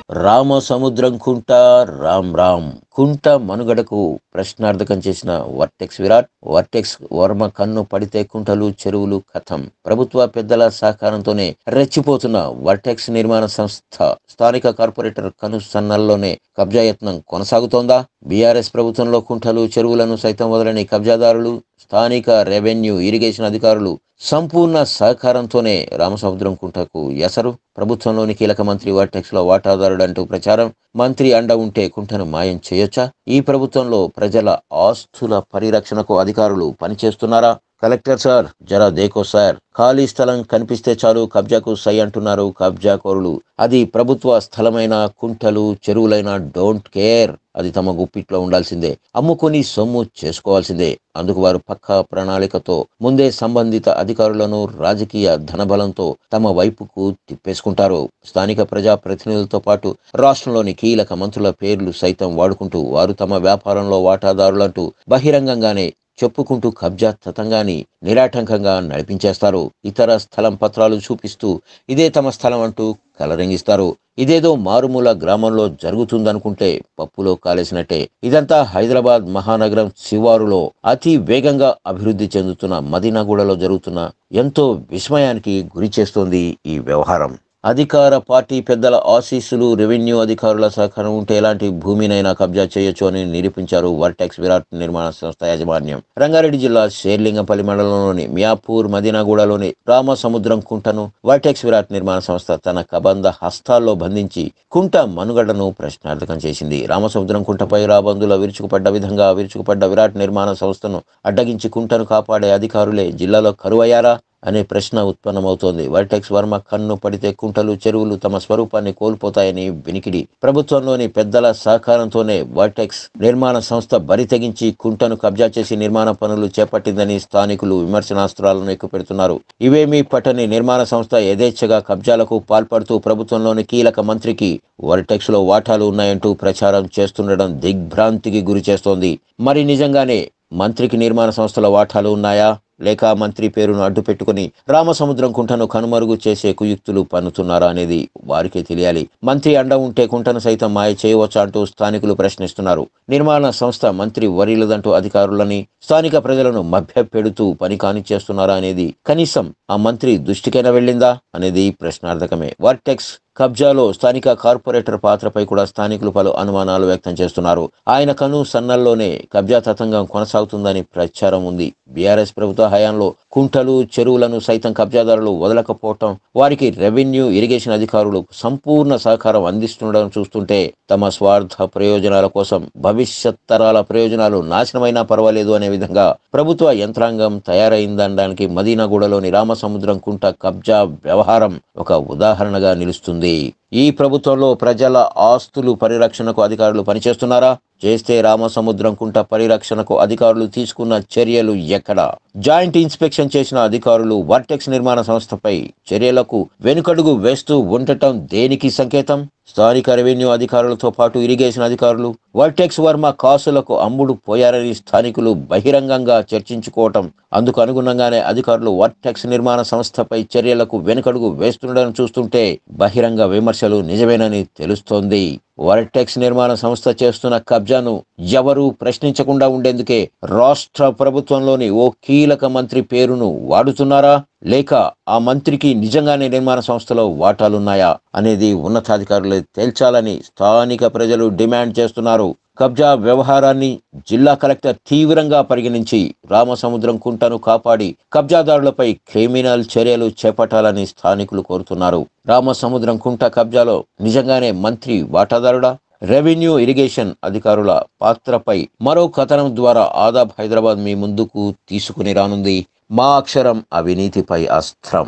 రామసముద్రం కుంట రామ్ రామ్ కుంట మనుగడకు ప్రశ్నార్థకం చేసిన vertex Virat. Vertex Varma కన్ను పడితే కుంటలు చెరువులు కథం. ప్రభుత్వ పెద్దల సహకారంతోనే రెచ్చిపోతున్న వర్టెక్స్ నిర్మాణ సంస్థ స్థానిక కార్పొరేటర్ కను సన్నల్లోనే కబ్జా యత్నం కొనసాగుతోందా? బీఆర్ఎస్ ప్రభుత్వంలో కుంటలు చెరువులను సైతం వదలని కబ్జాదారులు, స్థానిక రెవెన్యూ ఇరిగేషన్ అధికారులు సంపూర్ణ సహకారంతోనే రామసముద్రం కుంటకు ఎసరు. ప్రభుత్వంలోని కీలక మంత్రి వర్టెక్స్ లో వాటాదారుడంటూ ప్రచారం. మంత్రి అండ ఉంటే కుంటను మాయం చేయొచ్చా? ఈ ప్రభుత్వంలో ప్రజల ఆస్తుల పరిరక్షణకు అధికారులు పనిచేస్తున్నారా? కలెక్టర్ సార్ జరా దేకో సార్, ఖాళీ స్థలం కనిపిస్తే చాలు కబ్జాకు సై అంటున్నారు కబ్జాకోరులు. అది ప్రభుత్వ స్థలమైన కుంటలు చెరువులైనా డోంట్ కేర్, అది తమ గుప్పిట్లో ఉండాల్సిందే, అమ్ముకొని సొమ్ము చేసుకోవాల్సిందే. అందుకు వారు పక్కా ప్రణాళికతో ముందే సంబంధిత అధికారులను రాజకీయ ధనబలంతో తమ వైపుకు తిప్పేసుకుంటారు. స్థానిక ప్రజా ప్రతినిధులతో పాటు రాష్ట్రంలోని కీలక మంత్రుల పేర్లు సైతం వాడుకుంటూ వారు తమ వ్యాపారంలో వాటాదారులంటూ బహిరంగంగానే చెప్పుకుంటూ కబ్జా తతంగాని నిరాటంకంగా నడిపించేస్తారు. ఇతర స్థలం పత్రాలు చూపిస్తూ ఇదే తమ స్థలం అంటూ కలరింగిస్తారు. ఇదేదో మారుమూల గ్రామంలో జరుగుతుందనుకుంటే పప్పులో కాలేసినట్టే. ఇదంతా హైదరాబాద్ మహానగరం శివారులో అతి వేగంగా అభివృద్ధి చెందుతున్న మదీనాగూడలో జరుగుతున్న ఎంతో విస్మయానికి గురి చేస్తోంది ఈ వ్యవహారం. అధికార పార్టీ పెద్దల ఆశీస్సులు, రెవెన్యూ అధికారుల సహకారం ఉంటే ఎలాంటి భూమినైనా కబ్జా చేయొచ్చు అని నిరూపించారు వర్టెక్స్ విరాట్ నిర్మాణ సంస్థ యాజమాన్యం. రంగారెడ్డి జిల్లా శేర్లింగంపల్లి మండలంలోని మియాపూర్ మదీనాగూడలోని రామసముద్రం కుంటను వర్టెక్స్ విరాట్ నిర్మాణ సంస్థ తన కబంధ హస్తాల్లో బంధించి కుంట మనుగడను ప్రశ్నార్థకం చేసింది. రామసముద్రం కుంటపై రాబందుల విరుచుకుపడ్డ విరాట్ నిర్మాణ సంస్థను అడ్డగించి కుంటను కాపాడే అధికారులే జిల్లాలో కరువయ్యారా అనే ప్రశ్న ఉత్పన్నమవుతోంది. వర్టెక్స్ వర్మ కన్ను పడితే కుంటలు చెరువులు తమ స్వరూపాన్ని కోల్పోతాయని వినికిడి. ప్రభుత్వంలోని పెద్దల సహకారంతోనే వర్టెక్స్ నిర్మాణ సంస్థ బరి తెగించి కుంటను కబ్జా చేసి నిర్మాణ పనులు చేపట్టిందని స్థానికులు విమర్శనాస్త్రాలను ఎక్కుపెడుతున్నారు. ఇవేమీ పట్టని నిర్మాణ సంస్థ యథేచ్ఛగా కబ్జాలకు పాల్పడుతూ ప్రభుత్వంలోని కీలక మంత్రికి వర్టెక్స్ లో వాటాలు ఉన్నాయంటూ ప్రచారం చేస్తుండడం దిగ్భ్రాంతికి గురి చేస్తోంది. మరి నిజంగానే మంత్రికి నిర్మాణ సంస్థల వాటాలు ఉన్నాయా, లేక మంత్రి పేరును అడ్డు పెట్టుకుని రామసముద్రం కుంటను కనుమరుగు చేసే కుయుక్తులు పన్నుతున్నారా అనేది వారికే తెలియాలి. మంత్రి అండ ఉంటే కుంటను సైతం మాయ చేయవచ్చా అంటూ స్థానికులు ప్రశ్నిస్తున్నారు. నిర్మాణ సంస్థ మంత్రి వరీలదంటూ అధికారులని, స్థానిక ప్రజలను మభ్యపెడుతూ పని కానిచ్చేస్తున్నారా అనేది కనీసం ఆ మంత్రి దృష్టికైనా వెళ్ళిందా అనేది ప్రశ్నార్థకమే. వర్టెక్స్ కబ్జాలో స్థానిక కార్పొరేటర్ పాత్రపై కూడా స్థానికులు పలు అనుమానాలు వ్యక్తం చేస్తున్నారు. ఆయన కను సన్నల్లోనే కబ్జా తతంగం కొనసాగుతుందని ప్రచారం ఉంది. బీఆర్ఎస్ ప్రభుత్వ హయాంలో కుంటలు చెరువులను సైతం కబ్జాదారులు వదలకపోవటం, వారికి రెవెన్యూ ఇరిగేషన్ అధికారులు సంపూర్ణ సహకారం అందిస్తుండడం చూస్తుంటే తమ స్వార్థ ప్రయోజనాల కోసం భవిష్యత్ తరాల ప్రయోజనాలు నాశనమైనా పర్వాలేదు అనే విధంగా ప్రభుత్వ యంత్రాంగం తయారైందనడానికి మదీనాగూడలోని రామసముద్రం కుంట కబ్జా వ్యవహారం ఒక ఉదాహరణగా నిలుస్తుంది. ఈ ప్రభుత్వంలో ప్రజల ఆస్తులు పరిరక్షణకు అధికారులు పనిచేస్తున్నారా? చేస్తే రామసముద్రం కుంట పరిరక్షణకు అధికారులు తీసుకున్న చర్యలు ఎక్కడ? జాయింట్ ఇన్స్పెక్షన్ చేసిన అధికారులు వర్టెక్స్ నిర్మాణ సంస్థపై చర్యలకు వెనుకడుగు వేస్తూ ఉండటం దేనికి సంకేతం? స్థానిక రెవెన్యూ అధికారులతో పాటు ఇరిగేషన్ అధికారులు వర్టెక్స్ వర్మ కాసులకు అమ్ముడు పోయారని స్థానికులు బహిరంగంగా చర్చించుకోవటం, అందుకు అనుగుణంగానే అధికారులు వర్టెక్స్ నిర్మాణ సంస్థపై చర్యలకు వెనుకడుగు వేస్తుండడం చూస్తుంటే బహిరంగ విమర్శలు నిజమేనని తెలుస్తోంది. వర్టెక్స్ నిర్మాణ సంస్థ చేస్తున్న కబ్జాను ఎవరూ ప్రశ్నించకుండా ఉండేందుకే రాష్ట్ర ప్రభుత్వంలోని ఓ కీలక మంత్రి పేరును వాడుతున్నారా, లేక ఆ మంత్రికి నిజంగానే నిర్మాణ సంస్థలో వాటాలున్నాయా అనేది ఉన్నతాధికారులే తేల్చాలని స్థానిక ప్రజలు డిమాండ్ చేస్తున్నారు. కబ్జా వ్యవహారాన్ని జిల్లా కలెక్టర్ తీవ్రంగా పరిగణించి రామసముద్రం కుంటను కాపాడి కబ్జాదారులపై క్రిమినల్ చర్యలు చేపట్టాలని స్థానికులు కోరుతున్నారు. రామసముద్రం కుంట కబ్జాలో నిజంగానే మంత్రి వాటాదారుడా? రెవెన్యూ ఇరిగేషన్ అధికారుల పాత్రపై మరో కథనం ద్వారా ఆదాబ్ హైదరాబాద్ మీ ముందుకు తీసుకుని రానుంది. మా అక్షరం అవినీతిపై అస్త్రం.